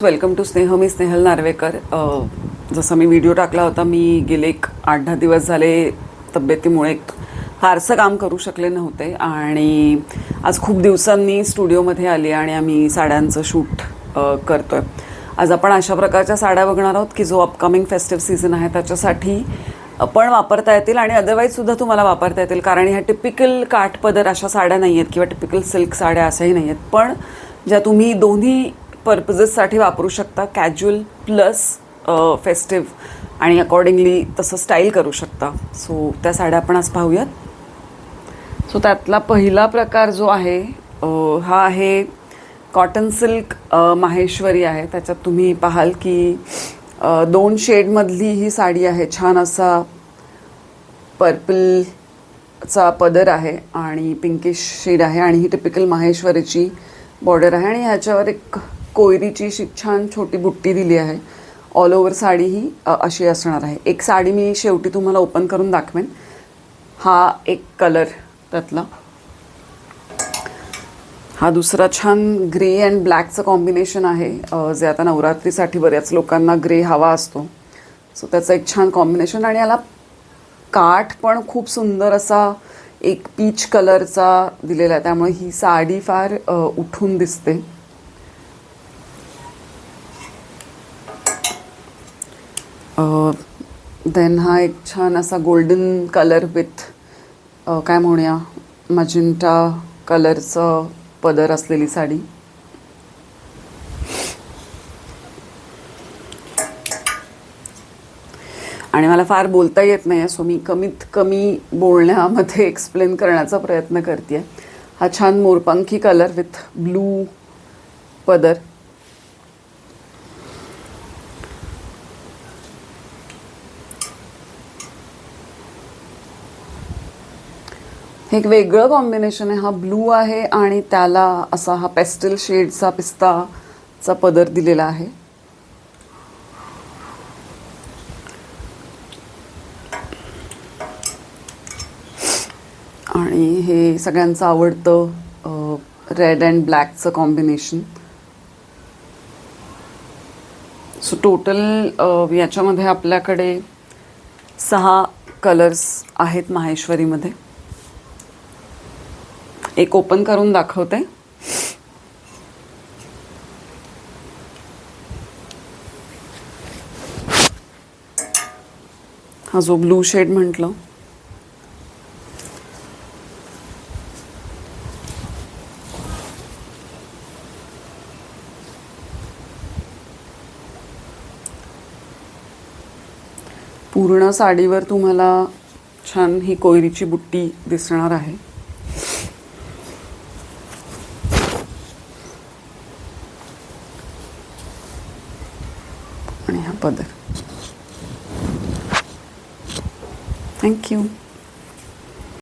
Welcome to स्नेह. मी स्नेहल नार्वेकर. जसं मी video टाकला होता, मी गेले 8-10 दिवस झाले तब्येतीमुळे फारसं काम करू शकले नव्हते आणि आज खूप दिवसांनी स्टुडिओमध्ये आली आणि आम्ही साड्यांचं शूट करतो आहे. आज आपण अशा प्रकारच्या साड्या बघणार आहोत की जो अपकमिंग फेस्टिव्ह सीझन आहे त्याच्यासाठी पण वापरता येतील आणि अदरवाईजसुद्धा तुम्हाला वापरता येतील, कारण ह्या टिपिकल काठपदर अशा साड्या नाही आहेत किंवा टिपिकल सिल्क साड्या अशाही नाही आहेत, पण ज्या तुम्ही दोन्ही पर्पजेससाठी वापरू शकता. कॅज्युअल प्लस फेस्टिव्ह आणि अकॉर्डिंगली तसं स्टाईल करू शकता. सो त्या साड्या आपण आज पाहूयात. सो त्यातला पहिला प्रकार जो आहे हा आहे कॉटन सिल्क माहेश्वरी आहे. त्याच्यात तुम्ही पाहाल की 2 शेडमधली ही साडी आहे. छान असा पर्पलचा पदर आहे आणि पिंकिश शेड आहे आणि ही टिपिकल माहेश्वरीची बॉर्डर आहे आणि ह्याच्यावर एक कोयरीची छान छोटी बुट्टी दिली आहे. ऑल ओव्हर साडी ही अशी असणार आहे. एक साडी मी शेवटी तुम्हाला ओपन करून दाखवेन. हा एक कलर त्यातला. हा दुसरा छान ग्रे अँड ब्लॅकचं कॉम्बिनेशन आहे, जे आता नवरात्रीसाठी बऱ्याच लोकांना ग्रे हवा असतो. सो त्याचं एक छान कॉम्बिनेशन आणि याला काठ पण खूप सुंदर असा एक पीच कलरचा दिलेला आहे, त्यामुळे ही साडी फार उठून दिसते. देन हा एक छान असा गोल्डन कलर विथ काय म्हणूया मजिंटा कलरचं पदर असलेली साडी. आणि मला फार बोलता येत नाही आहे, सो मी कमीत कमी बोलण्यामध्ये एक्सप्लेन करण्याचा प्रयत्न करते आहे. हा छान मोरपंखी कलर विथ ब्लू पदर. हे एक वेगळं कॉम्बिनेशन आहे. हा ब्लू आहे आणि त्याला असा हा पेस्टल शेडचा पिस्ताचा पदर दिलेला आहे. आणि हे सगळ्यांचं आवडतं रेड अँड ब्लॅकचं कॉम्बिनेशन. सो टोटल याच्यामध्ये आपल्याकडे 6 कलर्स आहेत माहेश्वरीमध्ये. एक ओपन करून दाखवते. हा जो ब्लू शेड म्हटलं, पूर्ण साडीवर तुम्हाला छान ही कोयरीची बुट्टी दिसणार आहे. आणि हा पदर. थँक्यू.